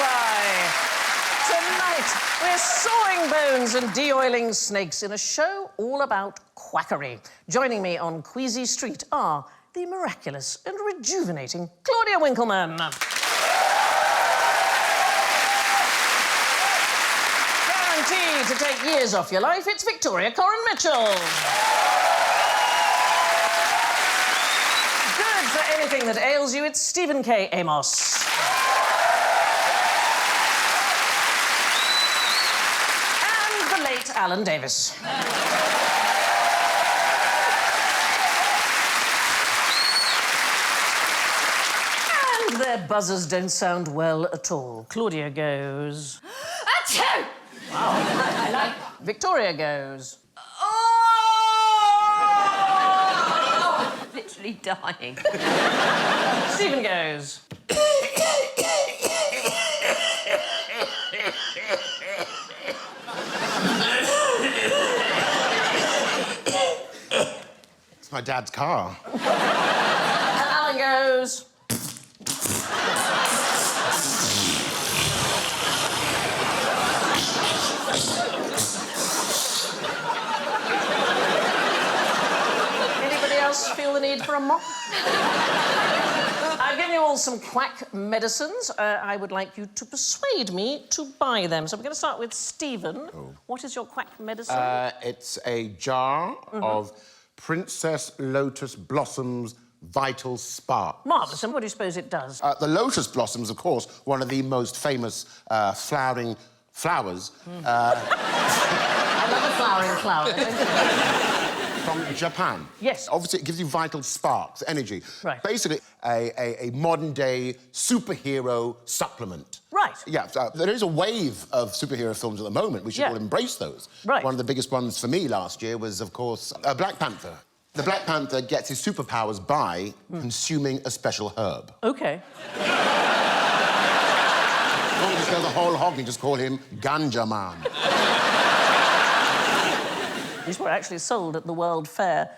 lie. Tonight, we're sawing bones and de-oiling snakes in a show all about quackery. Joining me on Queasy Street are the miraculous and rejuvenating Claudia Winkleman. Guaranteed to take years off your life, it's Victoria Corin Mitchell. Good for anything that ails you, it's Stephen K. Amos. And the late Alan Davis. And their buzzers don't sound well at all. Claudia goes... Achoo! Wow. I like... Victoria goes... Oh! Literally dying. Stephen goes... It's my dad's car. And Alan goes... Anybody else feel the need for a mop? I've given you all some quack medicines. I would like you to persuade me to buy them. So we're going to start with Stephen. Oh. What is your quack medicine? It's a jar of Princess Lotus Blossom's Vital Spark. Marvellous. And what do you suppose it does? The lotus blossoms, of course, one of the most famous flowering flowers. I love a flowering flower. From Japan. Yes. Obviously, it gives you vital sparks, energy. Right. Basically, a modern-day superhero supplement. Right. Yeah, there is a wave of superhero films at the moment. We should all embrace those. Right. One of the biggest ones for me last year was, of course, Black Panther. The Black Panther gets his superpowers by consuming a special herb. OK. Don't just go the whole hog and just call him Ganja Man. These were actually sold at the World Fair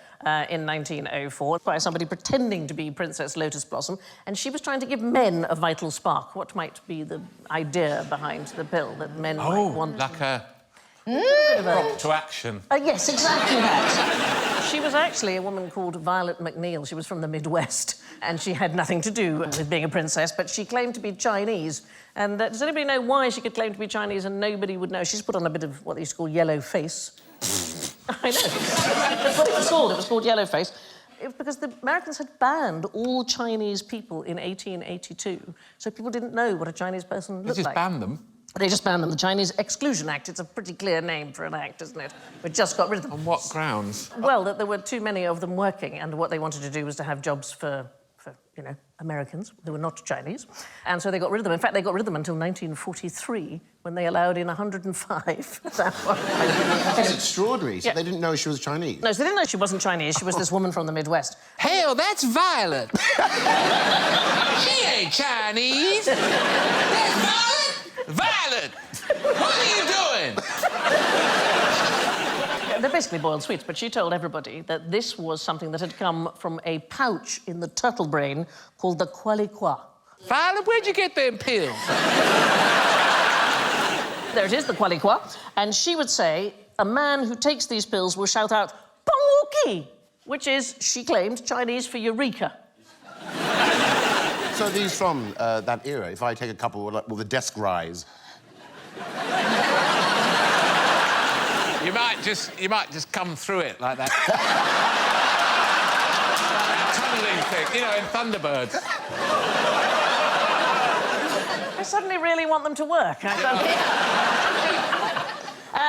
in 1904 by somebody pretending to be Princess Lotus Blossom, and she was trying to give men a vital spark. What might be the idea behind the pill that men might want? Like a prompt to action. Yes, exactly that. She was actually a woman called Violet McNeil. She was from the Midwest, and she had nothing to do with being a princess, but she claimed to be Chinese. And does anybody know why she could claim to be Chinese and nobody would know? She's put on a bit of what they used to call yellow face. I know. That's what it was called. It was called yellow face. It was because the Americans had banned all Chinese people in 1882, so people didn't know what a Chinese person looked like. They just banned them? They just banned them. The Chinese Exclusion Act. It's a pretty clear name for an act, isn't it? We just got rid of them. On what grounds? Well, that there were too many of them working, and what they wanted to do was to have jobs for you know, Americans who were not Chinese. And so they got rid of them. In fact, they got rid of them until 1943, when they allowed in 105. That's extraordinary. So they didn't know she was Chinese? No, so they didn't know she wasn't Chinese. She was this woman from the Midwest. Hell, that's Violet. She ain't Chinese. That's Violet? Violet! What are you doing? They're basically boiled sweets, but she told everybody that this was something that had come from a pouch in the turtle brain called the Queasy Quacks. Violet, where'd you get them pills? There it is, the Queasy Quacks. And she would say, a man who takes these pills will shout out, Pongwuki, which is, she claimed, Chinese for eureka. So these from that era, if I take a couple, will the desk rise? You might just come through it like that. Tunneling thing, you know, in Thunderbirds. I suddenly really want them to work.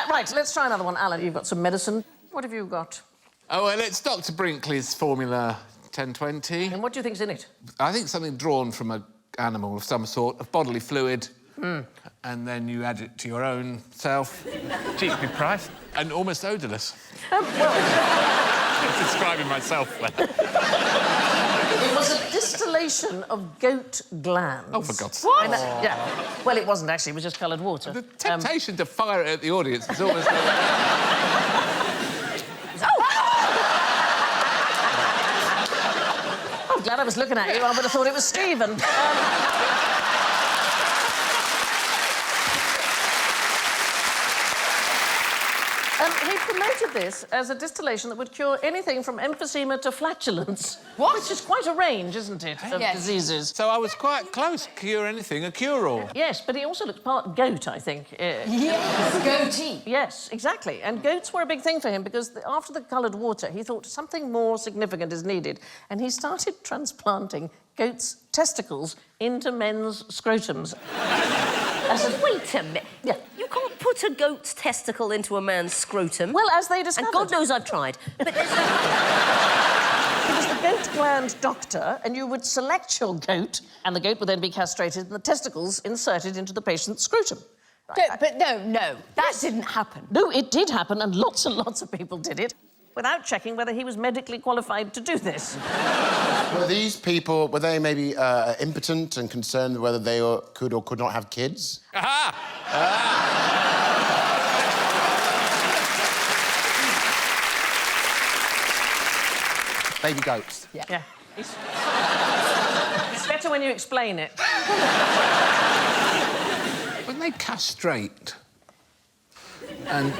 Right, let's try another one. Alan, you've got some medicine. What have you got? Oh, well, it's Dr. Brinkley's Formula 1020. And what do you think's in it? I think something drawn from an animal of some sort, of bodily fluid. And then you add it to your own self. Cheaply priced. And almost odourless. Well... I'm describing myself well. It was a distillation of goat glands. Oh, for God's sake. What? Yeah. Well, it wasn't, actually. It was just coloured water. The temptation to fire it at the audience is almost... I'm glad I was looking at you. I would have thought it was Stephen. He promoted this as a distillation that would cure anything from emphysema to flatulence. What? Which is quite a range, isn't it, of Yes. diseases. So I was quite close. Cure anything, a cure-all. Yes, but he also looked part goat, I think. Yes, goatee. Yes, exactly. And goats were a big thing for him because after the coloured water, he thought something more significant is needed. And he started transplanting goats' testicles into men's scrotums. I said, wait a minute. Yeah. You can't put a goat's testicle into a man's scrotum. Well, as they discovered... And God knows I've tried. But He was the goat gland doctor, and you would select your goat, and the goat would then be castrated and the testicles inserted into the patient's scrotum. But no, that didn't happen. No, it did happen, and lots of people did it without checking whether he was medically qualified to do this. Were these people, were they maybe impotent and concerned whether they could or could not have kids? Aha! Baby goats. Yeah. It's better when you explain it. When they castrate and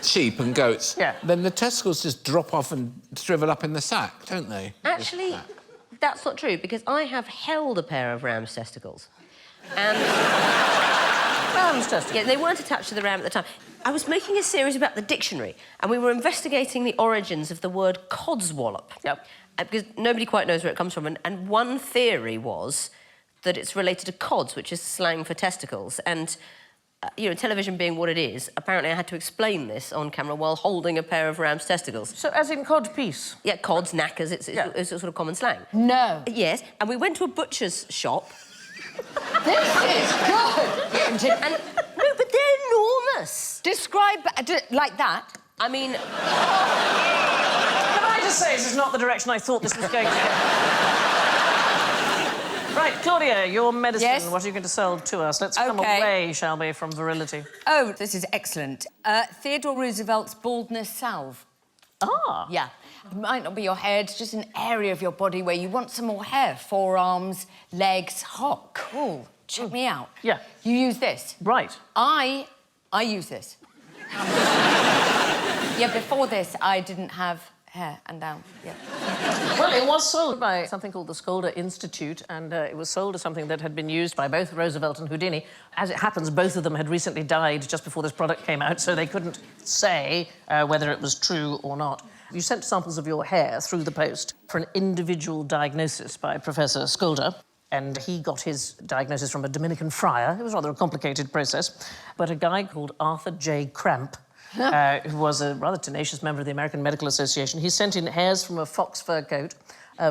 sheep and goats, Yeah. then the testicles just drop off and shrivel up in the sack, don't they? actually, that's not true, because I have held a pair of ram's testicles. And... Ram's testicles. Yeah, they weren't attached to the ram at the time. I was making a series about the dictionary, and we were investigating the origins of the word codswallop. Yep. Because nobody quite knows where it comes from, and one theory was that it's related to cods, which is slang for testicles. And, you know, television being what it is, apparently I had to explain this on camera while holding a pair of ram's testicles. So, as in cod piece? Yeah, cods, knackers, it's a sort of common slang. No. Yes, and we went to a butcher's shop. This is good. And no, but they're enormous. Describe like that. I mean, Can I just say this is not the direction I thought this was going to go? Right, Claudia, your medicine, Yes? what are you going to sell to us? Let's come OK. away, shall we, from virility. Oh, this is excellent. Theodore Roosevelt's baldness salve. Ah. Yeah. It might not be your head, just an area of your body where you want some more hair. Forearms, legs. Hot, cool. Check me out. Yeah. You use this. Right. I use this. Yeah, before this, I didn't have hair and down. Yeah. Well, it was sold by something called the Skolder Institute, and it was sold as something that had been used by both Roosevelt and Houdini. As it happens, both of them had recently died just before this product came out, so they couldn't say whether it was true or not. You sent samples of your hair through the post for an individual diagnosis by Professor Skolder, and he got his diagnosis from a Dominican friar. It was rather a complicated process, but a guy called Arthur J. Cramp, who was a rather tenacious member of the American Medical Association. He sent in hairs from a fox fur coat,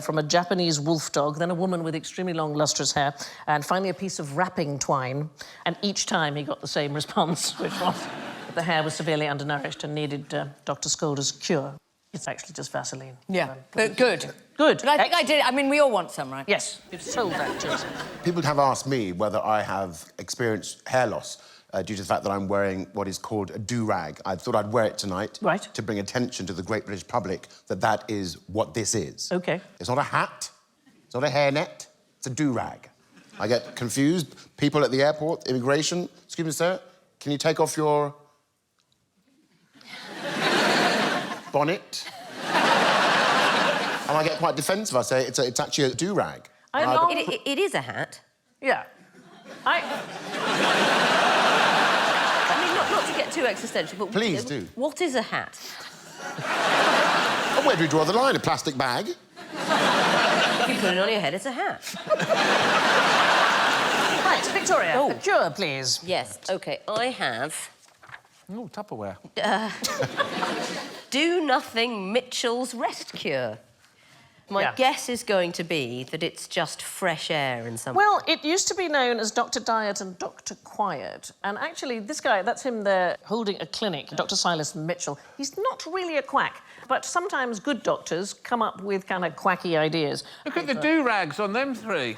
from a Japanese wolf dog, then a woman with extremely long, lustrous hair, and finally a piece of wrapping twine. And each time he got the same response, which was that the hair was severely undernourished and needed Dr. Skolder's cure. It's actually just Vaseline. Yeah, but good. Good. But I think I did it. I mean, we all want some, right? Yes, you've sold that to us. People have asked me whether I have experienced hair loss due to the fact that I'm wearing what is called a do-rag. I thought I'd wear it tonight Right. to bring attention to the great British public that that is what this is. OK. It's not a hat, it's not a hairnet, it's a do-rag. I get confused. People at the airport, immigration, excuse me, sir, can you take off your bonnet? And I get quite defensive. I say, it's actually a do-rag. it is a hat. Yeah. I mean, not to get too existential, but... Please do. What is a hat? And where do we draw the line? A plastic bag? If you put it on your head, it's a hat. Right, Victoria, Oh. a cure, please. Yes, OK, I have... Oh, Tupperware. Do Nothing Mitchell's Rest Cure. My Yeah. guess is going to be that it's just fresh air in some... Well, it used to be known as Dr. Diet and Dr. Quiet. And actually, this guy, that's him there holding a clinic, Dr. Silas Mitchell. He's not really a quack, but sometimes good doctors come up with kind of quacky ideas. Look at the do-rags on them three.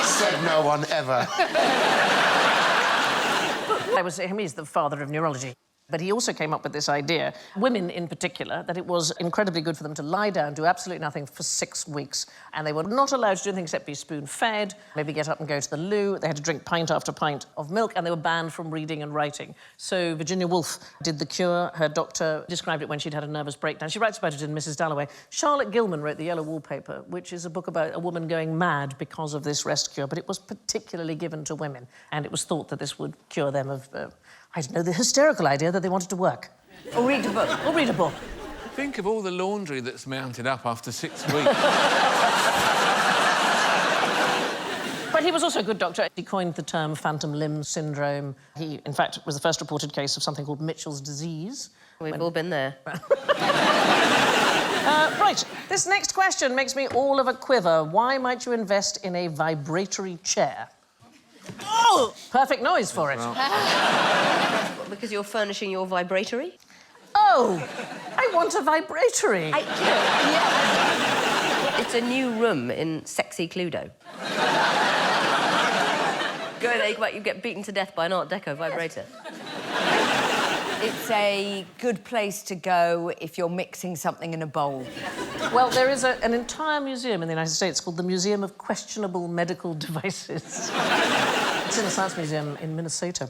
Said no one ever. I would say him, he's the father of neurology. But he also came up with this idea, women in particular, that it was incredibly good for them to lie down, do absolutely nothing for 6 weeks. And they were not allowed to do anything except be spoon-fed, maybe get up and go to the loo. They had to drink pint after pint of milk, and they were banned from reading and writing. So Virginia Woolf did the cure. Her doctor described it when she'd had a nervous breakdown. She writes about it in Mrs. Dalloway. Charlotte Gilman wrote The Yellow Wallpaper, which is a book about a woman going mad because of this rest cure, but it was particularly given to women, and it was thought that this would cure them of... I don't know, the hysterical idea that they wanted to work. Or read a book. Or read a book. Think of all the laundry that's mounted up after 6 weeks. But he was also a good doctor. He coined the term phantom limb syndrome. He, in fact, was the first reported case of something called Mitchell's disease. We've all been there. Right, this next question makes me all of a quiver. Why might you invest in a vibratory chair? Oh! Perfect noise for it. Because you're furnishing your vibratory? Oh! I want a vibratory. Yeah. It's a new room in Sexy Cluedo. Go there, you get beaten to death by an Art Deco vibrator. It's a good place to go if you're mixing something in a bowl. Well, there is an entire museum in the United States called the Museum of Questionable Medical Devices. It's in a science museum in Minnesota.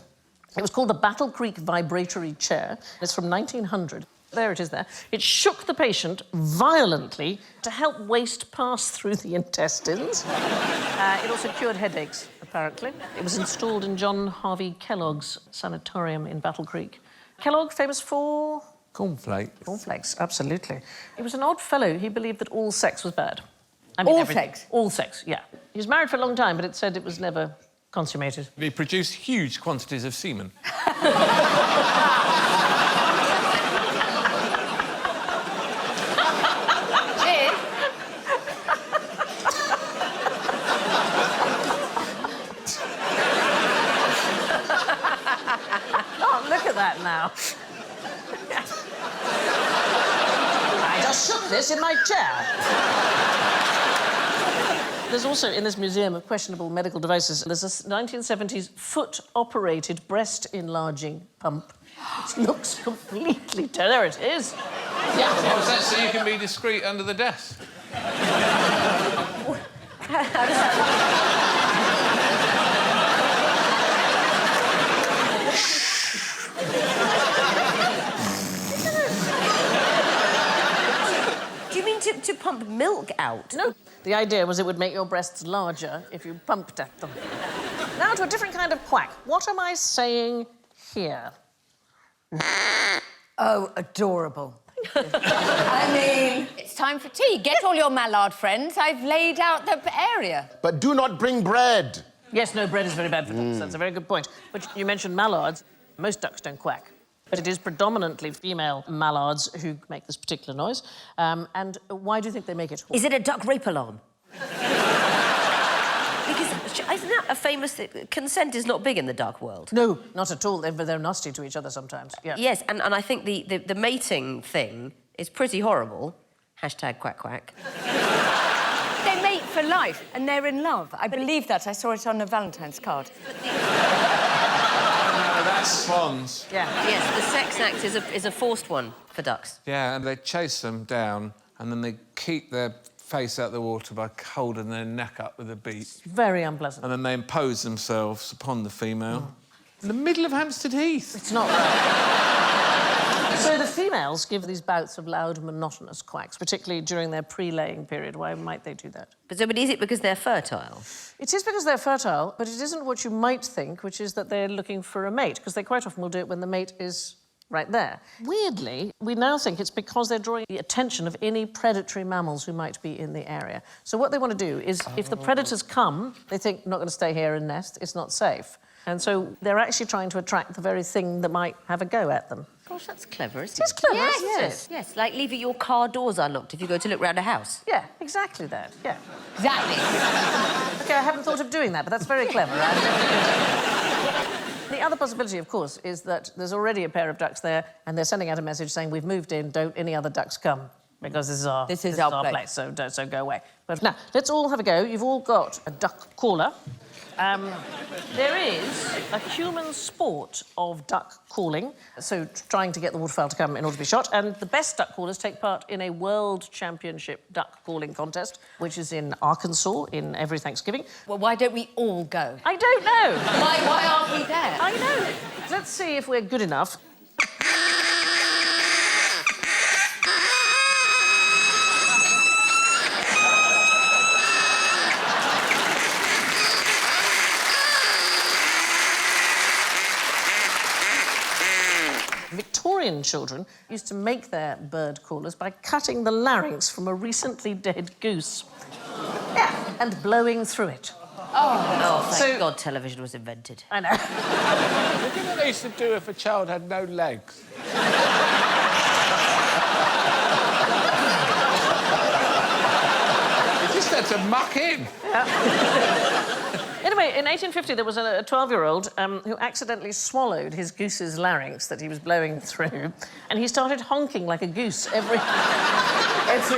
It was called the Battle Creek Vibratory Chair. It's from 1900. There it is there. It shook the patient violently to help waste pass through the intestines. It also cured headaches, apparently. It was installed in John Harvey Kellogg's sanatorium in Battle Creek. Kellogg, famous for... Cornflakes. Cornflakes, absolutely. He was an odd fellow. He believed that all sex was bad. I mean, all everything. sex? All sex, yeah. He was married for a long time, but it said it was never consummated. He produced huge quantities of semen. Oh, look at that now. I just shook this in my chair. There's also, in this Museum of Questionable Medical Devices, there's a 1970s foot-operated breast-enlarging pump. It looks completely... There it is. Yeah. What's that, so you can be discreet under the desk? Do you mean to pump milk out? No. The idea was it would make your breasts larger if you pumped at them. Now to a different kind of quack. What am I saying here? Oh, adorable. I mean, it's time for tea. Get all your mallard friends. I've laid out the area. But do not bring bread. Yes, no, bread is very bad for ducks. That's a very good point. But you mentioned mallards. Most ducks don't quack. But it is predominantly female mallards who make this particular noise. And why do you think they make it? Is it a duck rape alarm? Because isn't that a famous... Consent is not big in the duck world. No, not at all. They're nasty to each other sometimes. Yeah. Yes, and I think the mating thing is pretty horrible. Hashtag quack quack. They mate for life, and they're in love. I believe that. I saw it on a Valentine's card. That's swans. Yeah. Yes, the sex act is a forced one for ducks. Yeah, and they chase them down, and then they keep their face out the water by holding their neck up with a beak. Very unpleasant. And then they impose themselves upon the female. In the middle of Hampstead Heath. It's not right. So the females give these bouts of loud, monotonous quacks, particularly during their pre-laying period. Why might they do that? But is it because they're fertile? It is because they're fertile, but it isn't what you might think, which is that they're looking for a mate, because they quite often will do it when the mate is right there. Weirdly, we now think it's because they're drawing the attention of any predatory mammals who might be in the area. So what they want to do is, if the predators come, they think, I'm not going to stay here and nest, it's not safe. And so they're actually trying to attract the very thing that might have a go at them. Gosh, that's clever, isn't it? It's clever, yes, isn't it? Yes, yes, like leaving your car doors unlocked if you go to look round a house. Yeah, exactly that, yeah. Exactly. OK, I haven't thought of doing that, but that's very clever. The other possibility, of course, is that there's already a pair of ducks there and they're sending out a message saying, we've moved in, don't any other ducks come, because this is our place, so go away. But now, let's all have a go. You've all got a duck caller. There is a human sport of duck calling, so trying to get the waterfowl to come in order to be shot, and the best duck callers take part in a World Championship duck calling contest, which is in Arkansas in every Thanksgiving. Well, why don't we all go? I don't know. Why aren't we there? I know. Let's see if we're good enough. Victorian children used to make their bird callers by cutting the larynx from a recently dead goose. Yeah, and blowing through it. Oh, thank God television was invented. I know. Look at what they used to do if a child had no legs. You just had to muck in. Anyway, in 1850, there was a 12-year-old who accidentally swallowed his goose's larynx that he was blowing through, and he started honking like a goose every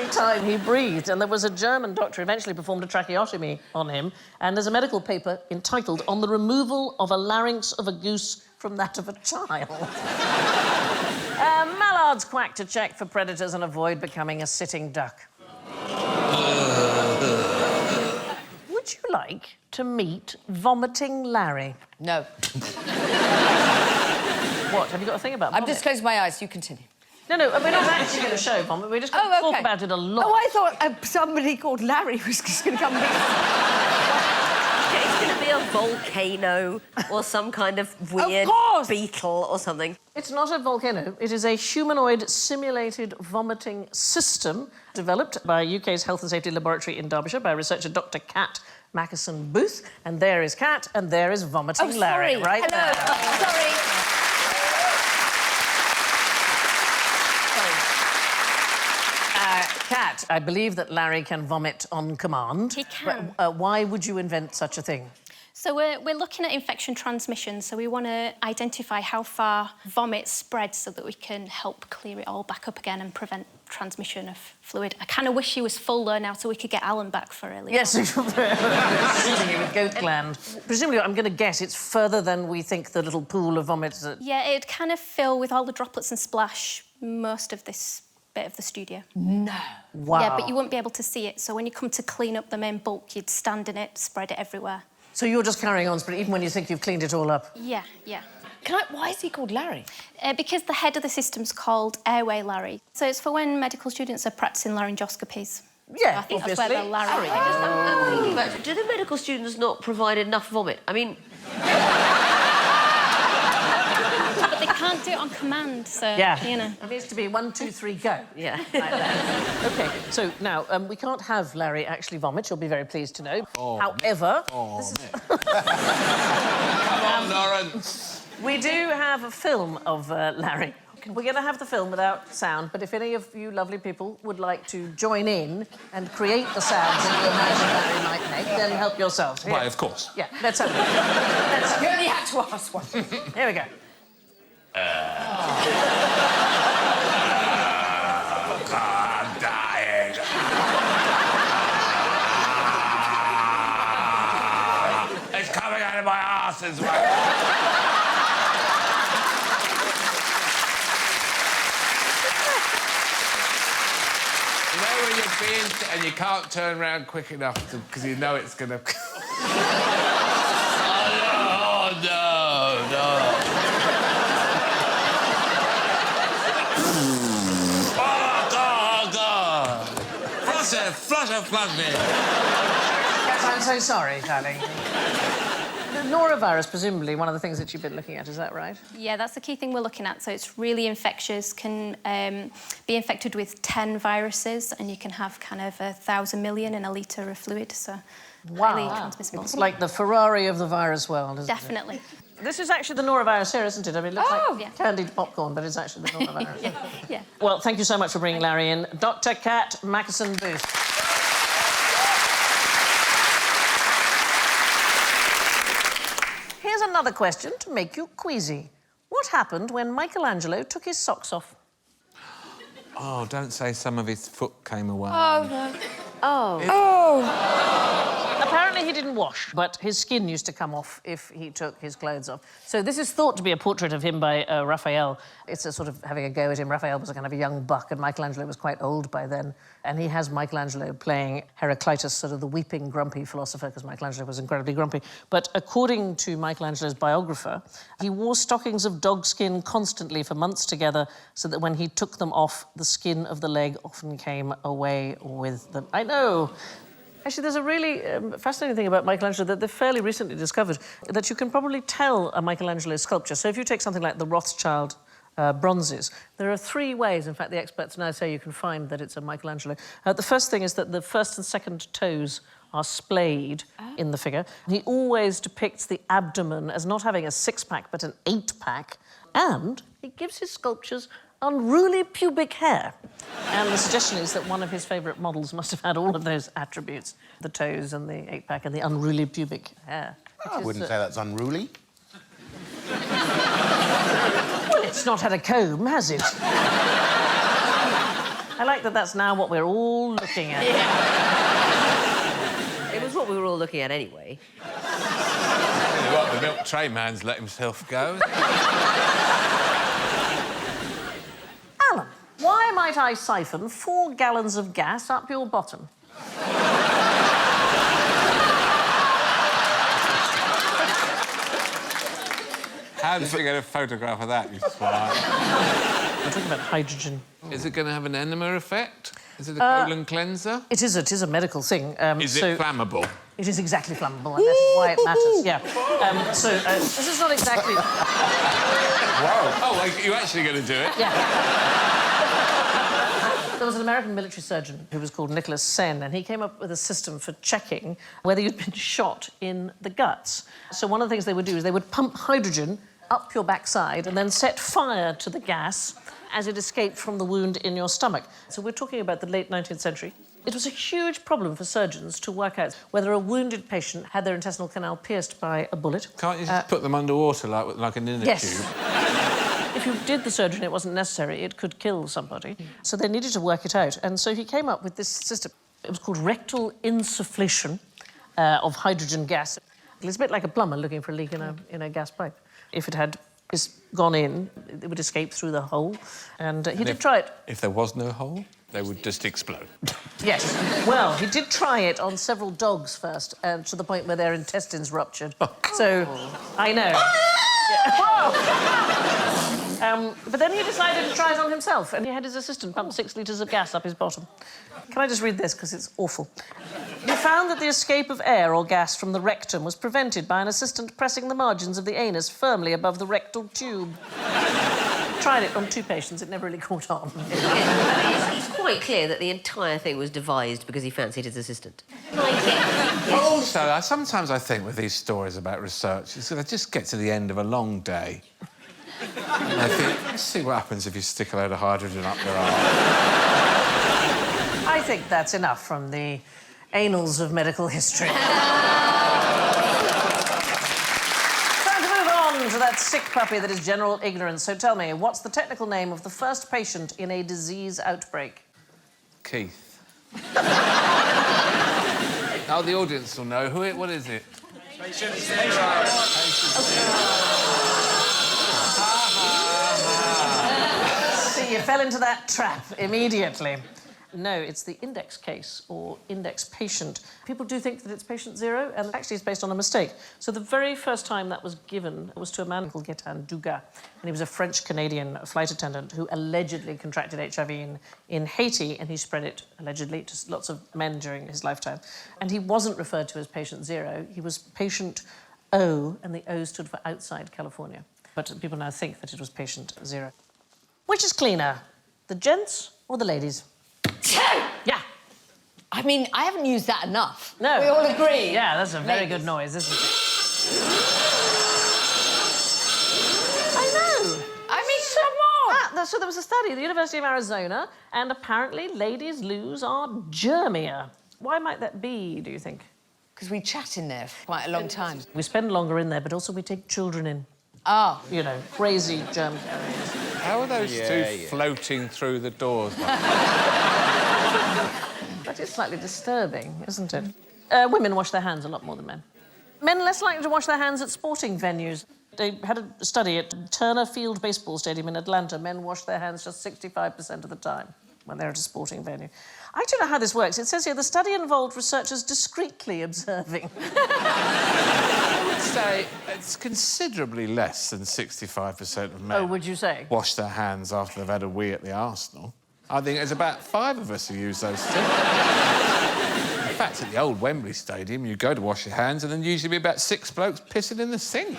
time he breathed. And there was a German doctor who eventually performed a tracheotomy on him, and there's a medical paper entitled "On the Removal of a Larynx of a Goose from That of a Child." Mallards quack to check for predators and avoid becoming a sitting duck. Would you like to meet Vomiting Larry? No. What? Have you got a thing about vomit? I'm just closing my eyes. You continue. No, we're not actually going to show vomit. We're just going to talk about it a lot. Oh, I thought somebody called Larry was just going to come here. It's going to be a volcano or some kind of weird beetle or something. It's not a volcano. It is a humanoid simulated vomiting system developed by UK's Health and Safety Laboratory in Derbyshire by researcher Dr. Kat Mackerson Booth. And there is Kat, and there is Vomiting Larry, right Hello. there. Sorry. Kat, I believe that Larry can vomit on command. He can. Why would you invent such a thing? So we're looking at infection transmission, so we want to identify how far vomit spreads so that we can help clear it all back up again and prevent transmission of fluid. I kind of wish he was full there now so we could get Alan back for early. Yes, shooting it with goat gland. Presumably, I'm going to guess it's further than we think the little pool of vomit. Yeah, it'd kind of fill with all the droplets and splash most of this bit of the studio. No. Wow. Yeah, but you wouldn't be able to see it, so when you come to clean up the main bulk, you'd stand in it, spread it everywhere. So you're just carrying on, but even when you think you've cleaned it all up? Yeah. Why is he called Larry? Because the head of the system's called Airway Larry. So it's for when medical students are practicing laryngoscopies. Yeah, I think obviously. that's where the Larry I'm thinking about, do the medical students not provide enough vomit? I mean... But they can't do it on command, so, you know. It needs to be 1, 2, 3, go. Yeah. Like that. OK, so now, we can't have Larry actually vomit, you'll be very pleased to know. However... Come on, Lawrence. We do have a film of Larry. We're going to have the film without sound, but if any of you lovely people would like to join in and create the sounds that you imagine Larry might make, then help yourselves. Here. Why, of course. Yeah, let's have it. You only had to ask one. Here we go. I'm dying. It's coming out of my arse as well. You know when you're being... and you can't turn around quick enough because you know it's going to... Oh, no. Oh, God. Flush me. Yes, I'm so sorry, darling. The norovirus, presumably, one of the things that you've been looking at, is that right? Yeah, that's the key thing we're looking at. So it's really infectious, can be infected with 10 viruses, and you can have kind of 1,000 million in a litre of fluid, so highly transmissible. It's like the Ferrari of the virus world, isn't Definitely. it? This is actually the norovirus here, isn't it? I mean, it looks like yeah. candied popcorn, but it's actually the norovirus. Yeah. Well, thank you so much for bringing Larry in. Dr. Kat Mackerson Booth. Here's another question to make you queasy. What happened when Michelangelo took his socks off? Oh, don't say some of his foot came away. Oh, no. Oh. Oh. apparently he didn't wash, but his skin used to come off if he took his clothes off. So this is thought to be a portrait of him by Raphael. It's a sort of having a go at him. Raphael was a kind of a young buck, and Michelangelo was quite old by then. And he has Michelangelo playing Heraclitus, sort of the weeping, grumpy philosopher, because Michelangelo was incredibly grumpy. But according to Michelangelo's biographer, he wore stockings of dog skin constantly for months together, so that when he took them off, the skin of the leg often came away with them. I know. Actually, there's a really fascinating thing about Michelangelo that they've fairly recently discovered, that you can probably tell a Michelangelo sculpture. So if you take something like the Rothschild bronzes, there are 3 ways, in fact, the experts now say you can find that it's a Michelangelo. The first thing is that the first and second toes are splayed in the figure. He always depicts the abdomen as not having a 6-pack, but an 8-pack, and he gives his sculptures unruly pubic hair. And the suggestion is that one of his favourite models must have had all of those attributes, the toes and the 8-pack and the unruly pubic hair. I wouldn't say that's unruly. Well, it's not had a comb, has it? I like that that's now what we're all looking at. Yeah. It was what we were all looking at anyway. What, the milk tray man's let himself go? Alan, why might I siphon 4 gallons of gas up your bottom? How did you get a photograph of that, you swine? We're talking about hydrogen. Is it going to have an enema effect? Is it a colon cleanser? It is a medical thing. Is it flammable? It is exactly flammable, and that is why it matters, yeah. This is not exactly... Whoa. Oh, like, you're actually going to do it? Yeah. There was an American military surgeon who was called Nicholas Sen, and he came up with a system for checking whether you'd been shot in the guts. So one of the things they would do is they would pump hydrogen up your backside and then set fire to the gas as it escaped from the wound in your stomach. So we're talking about the late 19th century. It was a huge problem for surgeons to work out whether a wounded patient had their intestinal canal pierced by a bullet. Can't you just put them underwater like an inner tube? If you did the surgery and it wasn't necessary, it could kill somebody. So they needed to work it out. And so he came up with this system. It was called rectal insufflation of hydrogen gas. It's a bit like a plumber looking for a leak in a gas pipe. If it had gone in, it would escape through the hole. And he did try it. If there was no hole, they would just explode. Yes. Well, he did try it on several dogs first, to the point where their intestines ruptured. So, I know. But then he decided to try it on himself, and he had his assistant pump 6 litres of gas up his bottom. Can I just read this, because it's awful? He found that the escape of air or gas from the rectum was prevented by an assistant pressing the margins of the anus firmly above the rectal tube. Tried it on 2 patients, it never really caught on. It's quite clear that the entire thing was devised because he fancied his assistant. Also, sometimes I think with these stories about research, I just get to the end of a long day. And I think, let's see what happens if you stick a load of hydrogen up your arm. I think that's enough from the annals of medical history. Time to move on to that sick puppy that is general ignorance. So tell me, what's the technical name of the first patient in a disease outbreak? Keith. Oh, the audience will know. What is it? Patient 0. See, you fell into that trap immediately. No, it's the index case or index patient. People do think that it's patient 0, and actually it's based on a mistake. So the very first time that was given was to a man called Gaetan Dugas, and he was a French-Canadian flight attendant who allegedly contracted HIV in Haiti, and he spread it, allegedly, to lots of men during his lifetime. And he wasn't referred to as patient 0, he was patient O, and the O stood for outside California. But people now think that it was patient 0. Which is cleaner, the gents or the ladies? Yeah. I mean, I haven't used that enough. No. We all agree. Yeah, that's a very good noise, isn't it? I know. I mean, come on. So there was a study at the University of Arizona, and apparently ladies' loos are germier. Why might that be, do you think? Because we chat in there for quite a long time. We spend longer in there, but also we take children in. Oh. You know, crazy germ carriers. How are those two floating through the doors? That is slightly disturbing, isn't it? Women wash their hands a lot more than men. Men less likely to wash their hands at sporting venues. They had a study at Turner Field Baseball Stadium in Atlanta. Men wash their hands just 65% of the time when they're at a sporting venue. I don't know how this works. It says here the study involved researchers discreetly observing. I would say it's considerably less than 65% of men. Oh, would you say? Wash their hands after they've had a wee at the Arsenal. I think there's about 5 of us who use those too. In fact, at the old Wembley Stadium, you go to wash your hands and then usually be about 6 blokes pissing in the sink.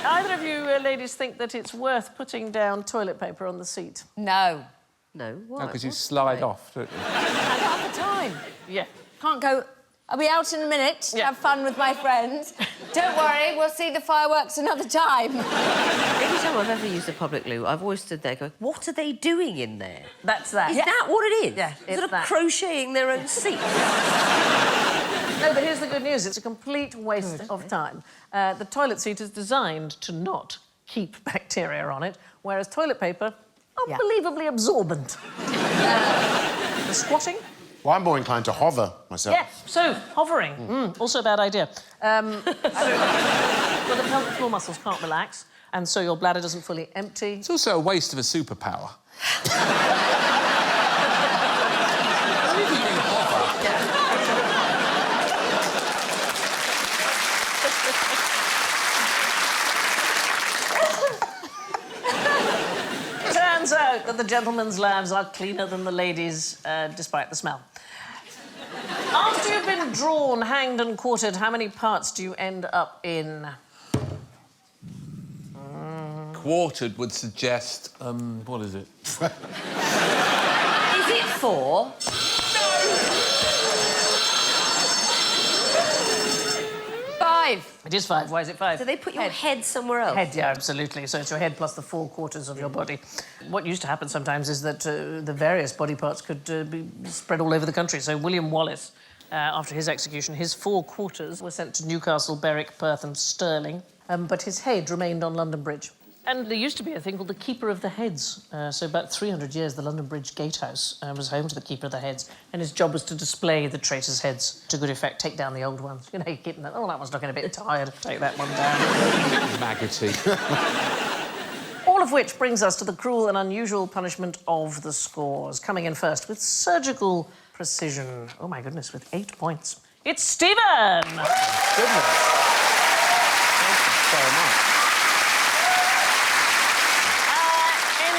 Either of you ladies think that it's worth putting down toilet paper on the seat? No. No, why? Because you slide off, don't you? And half the time. Yeah. Can't go, I'll be out in a minute, Yeah. have fun with my friends. Don't worry, we'll see the fireworks another time. Every time I've ever used a public loo, I've always stood there going, what are they doing in there? That's that. Is that what it is? Yeah, it's Sort of that. crocheting their own seat. No, but here's the good news. It's a complete waste of time. The toilet seat is designed to not keep bacteria on it, whereas toilet paper, unbelievably absorbent. The squatting? Well, I'm more inclined to hover myself. Yeah, so, hovering. Also a bad idea. Well, the pelvic floor muscles can't relax, and so your bladder doesn't fully empty. It's also a waste of a superpower. Turns out that the gentlemen's lavs are cleaner than the ladies', despite the smell. After you've been drawn, hanged and quartered, how many parts do you end up in? Quartered would suggest, what is it? Is it 4? 5. It is 5. Why is it 5? So they put your head somewhere else? Head, yeah, absolutely. So it's your head plus the 4 quarters of your body. What used to happen sometimes is that the various body parts could be spread all over the country. So William Wallace, after his execution, his 4 quarters were sent to Newcastle, Berwick, Perth and Stirling, but his head remained on London Bridge. And there used to be a thing called the Keeper of the Heads. So about 300 years, the London Bridge Gatehouse was home to the Keeper of the Heads, and his job was to display the traitors' heads to good effect, take down the old ones. You know, you're keeping that. Oh, that one's looking a bit tired. Take that one down. Maggoty. All of which brings us to the cruel and unusual punishment of the scores. Coming in first with surgical precision. Oh, my goodness, with 8 points. It's Stephen! Goodness. Thank you so much.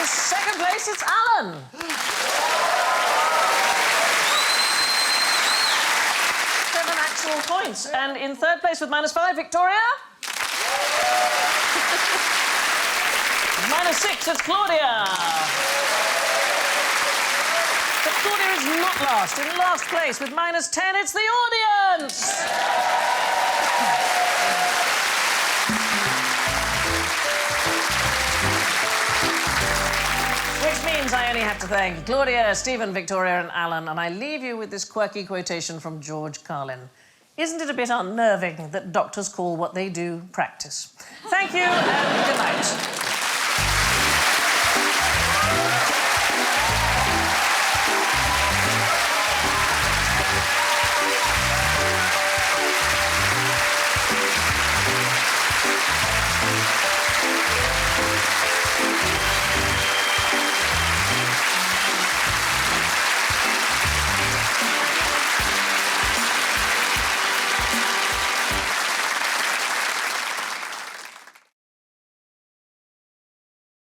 In second place, it's Alan. 7 actual points. And in third place with -5, Victoria. -6, it's Claudia. But Claudia is not last. In last place with -10, it's the audience. Which means I only have to thank Claudia, Stephen, Victoria and Alan, and I leave you with this quirky quotation from George Carlin. Isn't it a bit unnerving that doctors call what they do practice? Thank you, and